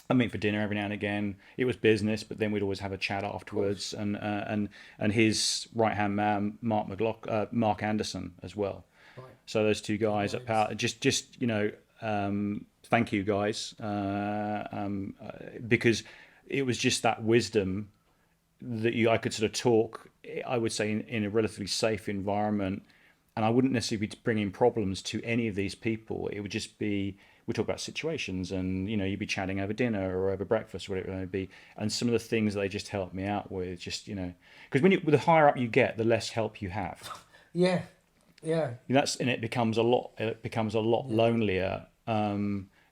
Speaker 2: I mean, for dinner every now and again. It was business, but then we'd always have a chat afterwards. And his right hand man, Mark Anderson, as well.
Speaker 1: Right.
Speaker 2: So those two guys at
Speaker 1: Nice.
Speaker 2: Power, thank you guys, because it was just that wisdom that I could sort of talk. I would say in a relatively safe environment, and I wouldn't necessarily be bringing problems to any of these people. It would just be we talk about situations, and you'd be chatting over dinner or over breakfast, whatever it may be, and some of the things they just helped me out with, just because the higher up you get, the less help you have.
Speaker 1: Yeah, yeah,
Speaker 2: And it becomes a lot. It becomes a lot
Speaker 1: yeah.
Speaker 2: lonelier.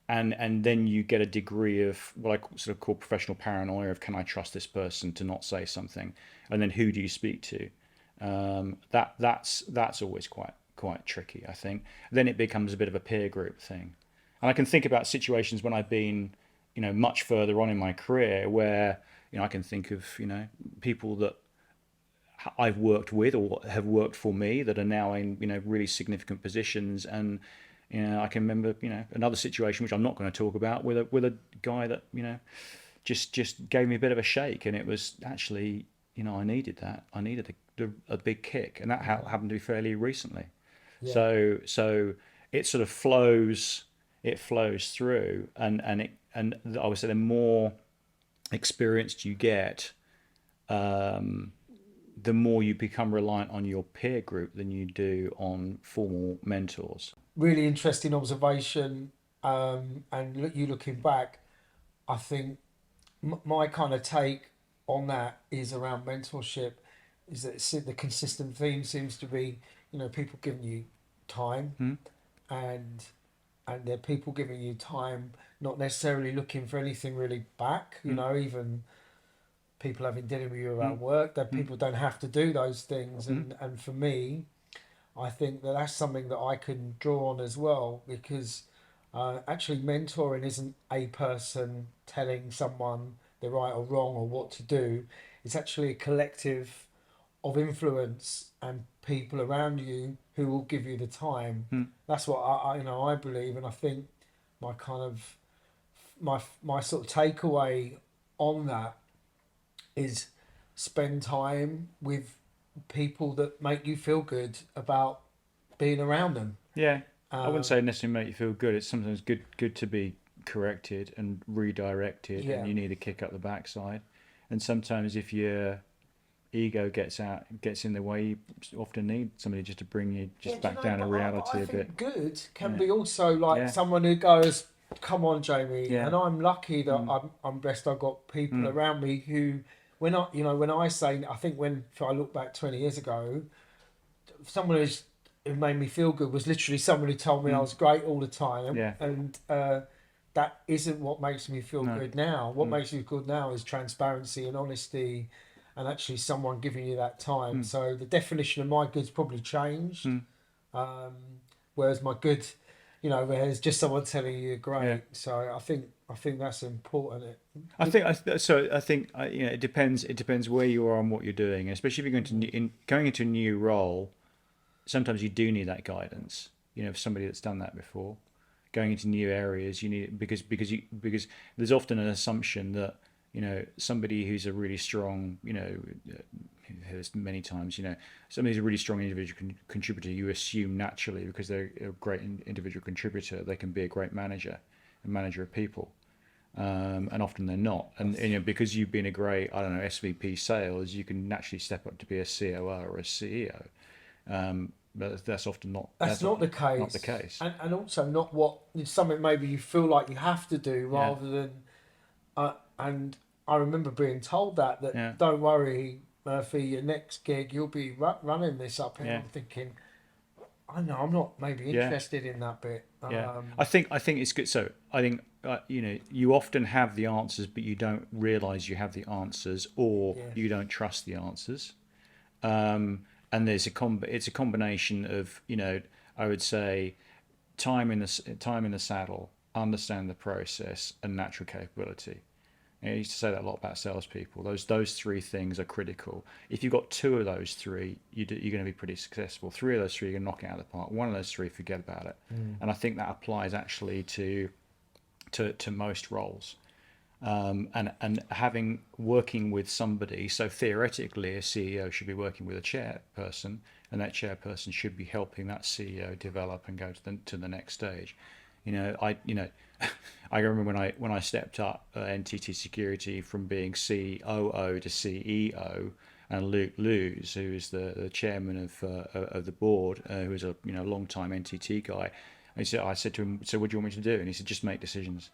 Speaker 2: And then you get a degree of what I sort of call professional paranoia of can I trust this person to not say something, and then who do you speak to? That's always quite tricky, I think. Then it becomes a bit of a peer group thing, and I can think about situations when I've been much further on in my career where I can think of people that I've worked with or have worked for me that are now in really significant positions. And I can remember another situation which I'm not going to talk about with a guy that just gave me a bit of a shake, and it was actually I needed that. I needed a big kick, and that happened to be fairly recently.
Speaker 1: Yeah.
Speaker 2: So it sort of flows. It flows through, and I would say the more experienced you get, the more you become reliant on your peer group than you do on formal mentors.
Speaker 1: Really interesting observation. And you looking back, I think my kind of take on that is around mentorship. Is that the consistent theme seems to be, people giving you time,
Speaker 2: Hmm?
Speaker 1: and they're people giving you time, not necessarily looking for anything really back.
Speaker 2: Hmm?
Speaker 1: Even people having dinner with you
Speaker 2: Hmm?
Speaker 1: about work, that
Speaker 2: Hmm?
Speaker 1: people don't have to do those things.
Speaker 2: Hmm?
Speaker 1: And for me, I think that that's something that I can draw on as well, because actually mentoring isn't a person telling someone they're right or wrong or what to do. It's actually a collective of influence and people around you who will give you the time.
Speaker 2: Hmm?
Speaker 1: That's what I believe, and I think my kind of my sort of takeaway on that is spend time with people that make you feel good about being around them.
Speaker 2: Yeah, I wouldn't say
Speaker 1: Um,
Speaker 2: it necessarily make you feel good. It's sometimes good to be corrected and redirected, and
Speaker 1: yeah,
Speaker 2: you need a kick up the backside. And sometimes if your ego gets in the way, you often need somebody just to bring you
Speaker 1: yeah.
Speaker 2: just
Speaker 1: Do you
Speaker 2: back
Speaker 1: know?
Speaker 2: down to
Speaker 1: But I
Speaker 2: reality a bit.
Speaker 1: think good can
Speaker 2: Yeah,
Speaker 1: be also like
Speaker 2: yeah,
Speaker 1: someone who goes, "Come on, Jamie,"
Speaker 2: yeah.
Speaker 1: and I'm lucky that
Speaker 2: Mm,
Speaker 1: I'm blessed. I've got people
Speaker 2: mm,
Speaker 1: around me who, when I say, I think when if I look back 20 years ago, someone who made me feel good was literally someone who told me I
Speaker 2: mm,
Speaker 1: was great all the time,
Speaker 2: yeah,
Speaker 1: and that isn't what makes me feel
Speaker 2: no,
Speaker 1: good now. What
Speaker 2: mm,
Speaker 1: makes me good now is transparency and honesty, and actually someone giving you that time.
Speaker 2: mm,
Speaker 1: So the definition of my good's probably changed.
Speaker 2: mm,
Speaker 1: Um, whereas my good, whereas just someone telling you you're
Speaker 2: yeah.
Speaker 1: great. So I think that's important.
Speaker 2: I think I think it depends. It depends where you are and what you're doing, especially if you're going into a new role. Sometimes you do need that guidance. For somebody that's done that before, going into new areas, you need because there's often an assumption that somebody who's a really strong there's many times somebody who's a really strong individual contributor, you assume naturally because they're a great individual contributor they can be a great manager, a manager of people, and often they're not. And because you've been a great I don't know SVP sales, you can naturally step up to be a COO or a CEO. But that's often not
Speaker 1: That's not the
Speaker 2: not the
Speaker 1: case,
Speaker 2: case.
Speaker 1: and also not what it's something maybe you feel like you have to do
Speaker 2: Yeah,
Speaker 1: rather than. And I remember being told
Speaker 2: yeah,
Speaker 1: that don't worry, Murphy, your next gig you'll be running this up here.
Speaker 2: yeah,
Speaker 1: I'm thinking I know I'm not maybe
Speaker 2: Yeah,
Speaker 1: interested in that bit.
Speaker 2: yeah. I think it's good. So I think you often have the answers, but you don't realize you have the answers, or
Speaker 1: Yeah,
Speaker 2: you don't trust the answers. And it's a combination of I would say time in the saddle, understand the process, and natural capability. I used to say that a lot about salespeople. Those three things are critical. If you've got two of those three, you're going to be pretty successful. Three of those three, you're going to knock it out of the park. One of those three, forget about it.
Speaker 1: mm.
Speaker 2: And I think that applies actually to most roles. And having working with somebody, so theoretically, a CEO should be working with a chairperson, and that chairperson should be helping that CEO develop and go to the next stage. I remember when I stepped up at NTT Security from being COO to CEO, and Luke Lewis, who is the chairman of the board, who is a long time NTT guy. I said to him, "So what do you want me to do?" And he said, "Just make decisions.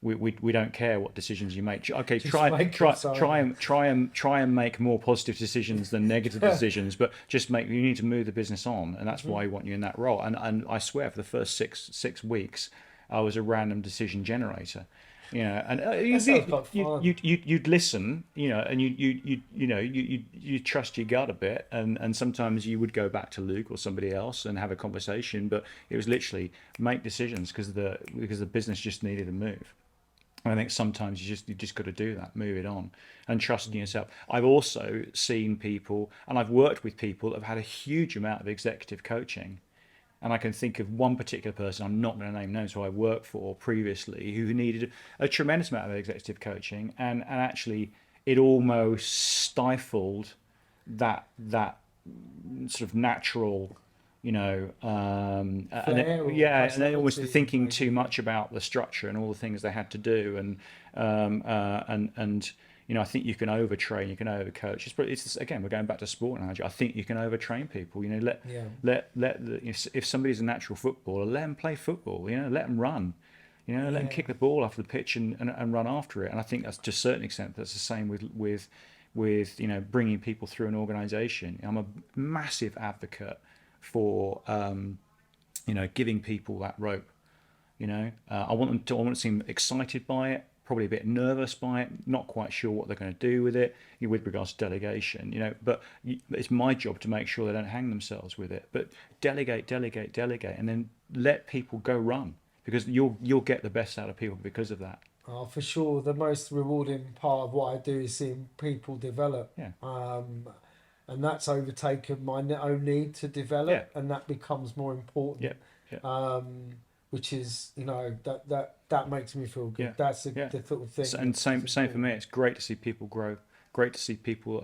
Speaker 2: We don't care what decisions you make. Okay,
Speaker 1: Just make them. Sorry.
Speaker 2: try and make more positive decisions than negative decisions, but just make. You need to move the business on, and that's why I want you in that role." And I swear, for the first six weeks, I was a random decision generator. And
Speaker 1: That sounds quite fun.
Speaker 2: you'd listen, and you trust your gut a bit, and sometimes you would go back to Luke or somebody else and have a conversation, but it was literally make decisions because the business just needed to move. And I think sometimes you just got to do that, move it on, and trust in yourself. I've also seen people, and I've worked with people that have had a huge amount of executive coaching, and I can think of one particular person, I'm not going to name names, who I worked for previously, who needed a tremendous amount of executive coaching, and actually it almost stifled that sort of natural, and
Speaker 1: Flair or
Speaker 2: yeah, and they almost
Speaker 1: personality,
Speaker 2: thinking too
Speaker 1: maybe.
Speaker 2: much about the structure and all the things they had to do, and I think you can overtrain, you can overcoach. It's again, we're going back to sport analogy. I think you can overtrain people.
Speaker 1: Yeah,
Speaker 2: If somebody's a natural footballer, let them play football. Let them run. Let them
Speaker 1: yeah,
Speaker 2: kick the ball off the pitch and run after it. And I think that's to a certain extent that's the same with bringing people through an organisation. I'm a massive advocate for giving people that rope. I want to seem excited by it, probably a bit nervous by it, not quite sure what they're going to do with it, with regards to delegation. But it's my job to make sure they don't hang themselves with it. But delegate, and then let people go run, because you'll get the best out of people because of that.
Speaker 1: oh, for sure. The most rewarding part of what I do is seeing people develop.
Speaker 2: Yeah,
Speaker 1: And that's overtaken my own need to
Speaker 2: yeah,
Speaker 1: develop, and that becomes more
Speaker 2: yeah,
Speaker 1: important.
Speaker 2: yeah,
Speaker 1: Which is, that makes me feel good.
Speaker 2: yeah,
Speaker 1: That's
Speaker 2: yeah.
Speaker 1: the sort of thing
Speaker 2: And
Speaker 1: that is
Speaker 2: same for me.
Speaker 1: important.
Speaker 2: It's great to see people grow. Great to see people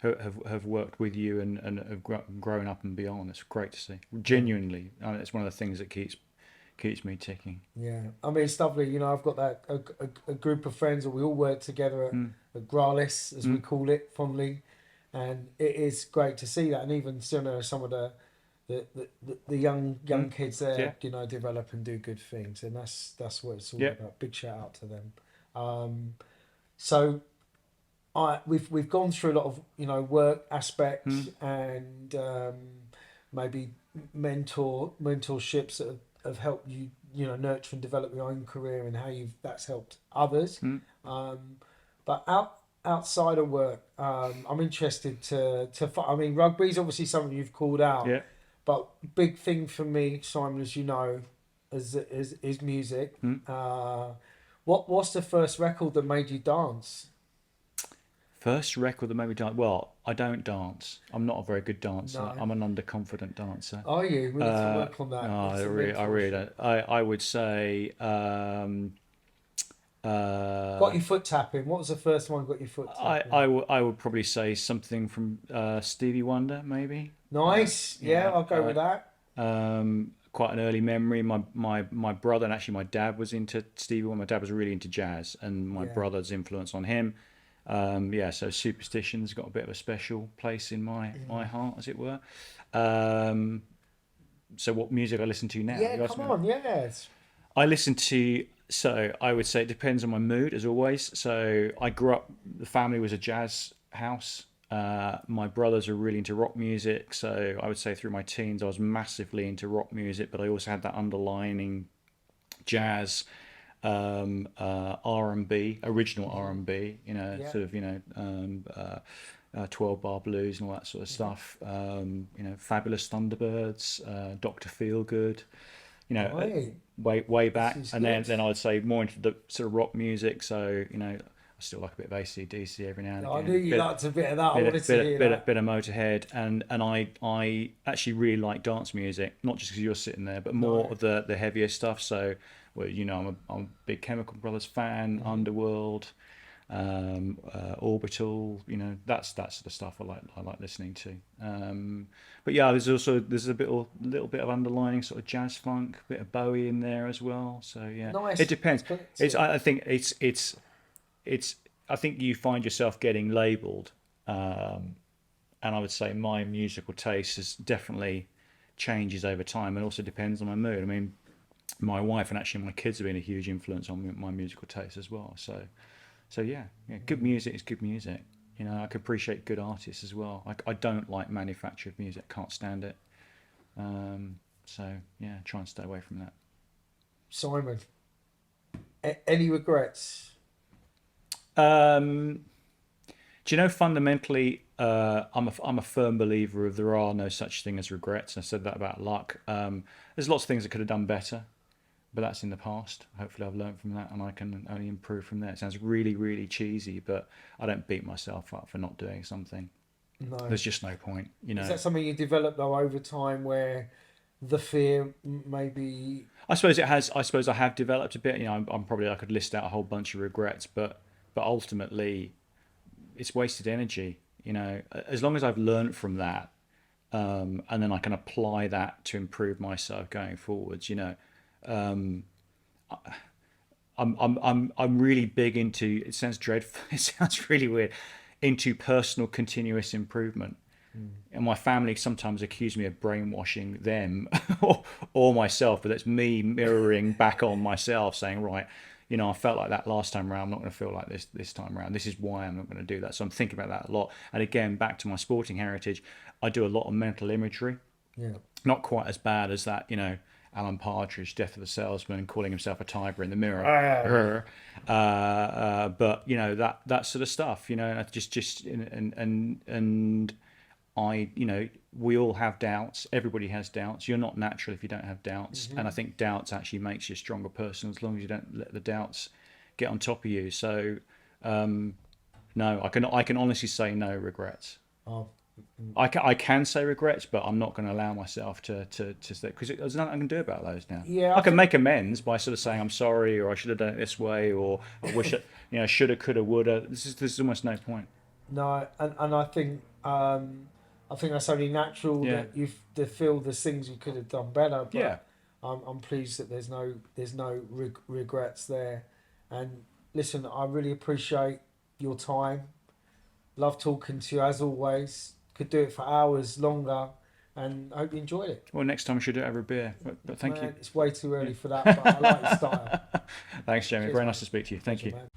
Speaker 2: have worked with you and have grown up and beyond. It's great to see.
Speaker 1: Yeah.
Speaker 2: Genuinely, it's one of the things that keeps me ticking.
Speaker 1: Yeah, I mean, it's lovely. I've got a group of friends that we all work together
Speaker 2: Mm,
Speaker 1: at Gralis, as we
Speaker 2: mm,
Speaker 1: call it fondly, and it is great to see that. And even some of the young
Speaker 2: mm.
Speaker 1: kids
Speaker 2: Yeah,
Speaker 1: there, develop and do good things, and that's what it's all
Speaker 2: yeah.
Speaker 1: about. Big shout out to them. Um, so we've gone through a lot of work aspects
Speaker 2: Mm,
Speaker 1: and maybe mentorships that have helped you nurture and develop your own career and how that's helped others.
Speaker 2: mm,
Speaker 1: But outside of work, I'm interested I mean, rugby is obviously something you've called out,
Speaker 2: yeah.
Speaker 1: but big thing for me, Simon, as you know, is music.
Speaker 2: Mm.
Speaker 1: What's the first record that made you dance?
Speaker 2: First record that made me dance. Well, I don't dance. I'm not a very good dancer.
Speaker 1: No.
Speaker 2: I'm an underconfident dancer.
Speaker 1: Are you? We need to work on that.
Speaker 2: No,
Speaker 1: Need some
Speaker 2: I really
Speaker 1: mentorship.
Speaker 2: don't. I would say
Speaker 1: Got
Speaker 2: uh,
Speaker 1: your foot tapping. What was the first one got your foot tapping?
Speaker 2: I would probably say something from Stevie Wonder, maybe.
Speaker 1: Nice. Yeah,
Speaker 2: Yeah,
Speaker 1: I'll go with that.
Speaker 2: quite an early memory. My brother and actually my dad was into Stevie Wonder. My dad was really into jazz, and my
Speaker 1: Yeah.
Speaker 2: brother's influence on him. Yeah, so Superstition's got a bit of a special place in my heart, as it were. Um, so what music I listen to now?
Speaker 1: Yeah,
Speaker 2: You asked
Speaker 1: come
Speaker 2: me.
Speaker 1: on. Yes.
Speaker 2: I listen to. So I would say it depends on my mood, as always. So I grew up. The family was a jazz house. My brothers are really into rock music, so I would say through my teens I was massively into rock music, but I also had that underlining jazz, R&B, original R&B,
Speaker 1: Yeah.
Speaker 2: sort of, 12 bar blues and all that sort of stuff. Fabulous Thunderbirds, Dr. Feelgood, you know, uh,
Speaker 1: Right.
Speaker 2: way
Speaker 1: This
Speaker 2: back.
Speaker 1: is
Speaker 2: And then,
Speaker 1: good.
Speaker 2: then I'd say more into the sort of rock music. So, I still like a bit of AC/DC every now and
Speaker 1: I knew
Speaker 2: again.
Speaker 1: you liked a bit of that. I
Speaker 2: Bit
Speaker 1: wanted
Speaker 2: of,
Speaker 1: to
Speaker 2: bit of,
Speaker 1: hear
Speaker 2: bit of,
Speaker 1: that.
Speaker 2: bit of Motorhead, and I actually really like dance music, not just because you're sitting there, but more
Speaker 1: No.
Speaker 2: of the heavier stuff. So, well, I'm a big Chemical Brothers fan, Underworld, Orbital. That's the stuff I like listening to. But yeah, there's little bit of underlining sort of jazz funk, bit of Bowie in there as well. So yeah, it
Speaker 1: Nice
Speaker 2: depends. It's
Speaker 1: eclectic.
Speaker 2: I think it's I think you find yourself getting labelled, um, and I would say my musical taste has definitely changes over time, and also depends on my mood. I mean, my wife and actually my kids have been a huge influence on my musical taste as well. So yeah, good music is good music. I can appreciate good artists as well. I don't like manufactured music. Can't stand it. So yeah, try and stay away from that.
Speaker 1: Simon, any regrets?
Speaker 2: Um, Do you know, fundamentally, I'm a firm believer of there are no such thing as regrets. I said that about luck. There's lots of things I could have done better, but that's in the past. Hopefully, I've learned from that, and I can only improve from there. It sounds really, really cheesy, but I don't beat myself up for not doing something.
Speaker 1: No.
Speaker 2: There's just no point,
Speaker 1: Is that something you developed though over time where the fear maybe?
Speaker 2: I suppose it has. I suppose I have developed a bit. I'm probably I could list out a whole bunch of regrets, but ultimately, it's wasted energy. As long as I've learned from that, and then I can apply that to improve myself going forwards. I'm really big into. It sounds dreadful. It sounds really weird. Into personal continuous improvement.
Speaker 1: Mm.
Speaker 2: And my family sometimes accuse me of brainwashing them or myself, but that's me mirroring back on myself, saying, right, I felt like that last time around. I'm not going to feel like this time around. This is why I'm not going to do that. So I'm thinking about that a lot. And again, back to my sporting heritage, I do a lot of mental imagery.
Speaker 1: Yeah.
Speaker 2: Not quite as bad as that, Alan Partridge, Death of the Salesman, calling himself a tiger in the mirror.
Speaker 1: Ah.
Speaker 2: But that sort of stuff, just and we all have doubts. Everybody has doubts. You're not natural if you don't have doubts. And I
Speaker 1: Hmm.
Speaker 2: think doubts actually makes you a stronger person as long as you don't let the doubts get on top of you. So, no, I can honestly say no regrets.
Speaker 1: Oh. Mm.
Speaker 2: I can say regrets, but I'm not going to allow myself to say, because there's nothing I can do about those now.
Speaker 1: Yeah,
Speaker 2: I
Speaker 1: I
Speaker 2: can
Speaker 1: think.
Speaker 2: make amends by sort of saying I'm sorry, or I should have done it this way, or I wish it, shoulda, coulda, woulda. This is almost no point.
Speaker 1: No, and I think that's only natural
Speaker 2: Yeah,
Speaker 1: that to feel there's things you could have done better.
Speaker 2: yeah.
Speaker 1: But I'm pleased that there's no regrets there. And listen, I really appreciate your time. Love talking to you as always. Could do it for hours longer, and I hope you enjoyed it.
Speaker 2: Well, next time we should do it over a beer. But thank you.
Speaker 1: Man, it's way too
Speaker 2: Yeah.
Speaker 1: early for that, but I like your style.
Speaker 2: Thanks, Jamie.
Speaker 1: Cheers,
Speaker 2: Very
Speaker 1: mate.
Speaker 2: nice to speak to you. Thank
Speaker 1: Pleasure,
Speaker 2: you.
Speaker 1: man.